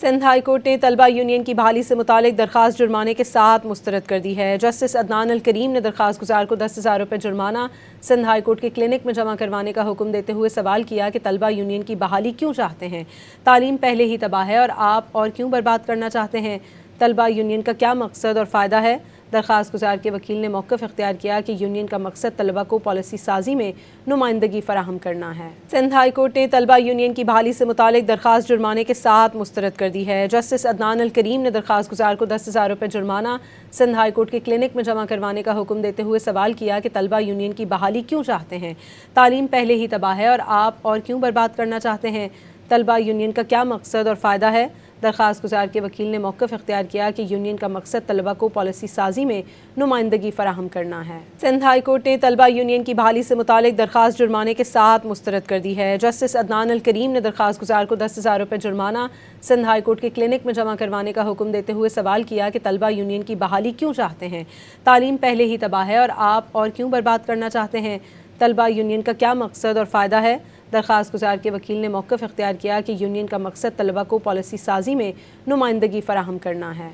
Sindh high court ने तलबा union की बहाली से मुतालिक दरख्वास्त जुर्माने के साथ मुस्तरद कर दी है। जस्टिस अदनान अल करीम ने दरख्वास्त गुजार को 10,000 रुपये जुर्माना सिंध हाई कोर्ट के क्लिनिक में जमा करवाने का हुक्म देते हुए सवाल किया कि तलबा यूनियन की बहाली क्यों चाहते हैं। तालीम पहले ही तबाह है और आप और क्यों बर्बाद करना चाहते हैं। तलबा यूनियन का क्या मकसद और फ़ायदा है। दरख्वास्त गुजार के वकील ने मौक़िफ़ इख्तियार किया कि यूनियन का मकसद तलबा को पॉलिसी साजी में नुमाइंदगी फराहम करना है। सिंध हाई कोर्ट ने तलबा यूनियन की बहाली से मुतालिक दरख्वास्त जुर्माने के साथ मुस्तरद कर दी है। जस्टिस अदनान अल करीम ने दरख्वास्त गुजार को 10,000 रुपये जुर्माना सिंध हाई कोर्ट के क्लिनिक में जमा करवाने का हुक्म देते हुए सवाल किया कि तलबा यूनियन की बहाली क्यों चाहते हैं। तालीम पहले ही तबाह है और आप और क्यों बर्बाद करना चाहते हैं। तलबा यूनियन का क्या मकसद और फ़ायदा है। दरख्वास्त गुजार के वकील ने मौक़िफ़ इख्तियार किया कि यूनियन का मकसद तलबा को पॉलिसी साजी में नुमाइंदगी फराहम करना है। सिंध हाई कोर्ट ने तलबा यूनियन की बहाली से मुतालिक दरख्वास्त जुर्माने के साथ मुस्तरद कर दी है। जस्टिस अदनान अल करीम ने दरख्वास्त गुजार को 10,000 रुपये जुर्माना सिंध हाई कोर्ट के क्लिनिक में जमा करवाने का हुक्म देते हुए सवाल किया कि तलबा यूनियन की बहाली क्यों चाहते हैं। तालीम पहले ही तबाह है और आप और क्यों बर्बाद करना चाहते हैं। तलबा यूनियन का क्या मकसद और फ़ायदा है। दरख्वास्त गुजार के वकील ने मौक़िफ़ इख्तियार किया कि यूनियन का मकसद तलबा को पॉलिसी साजी में नुमाइंदगी फराहम करना है।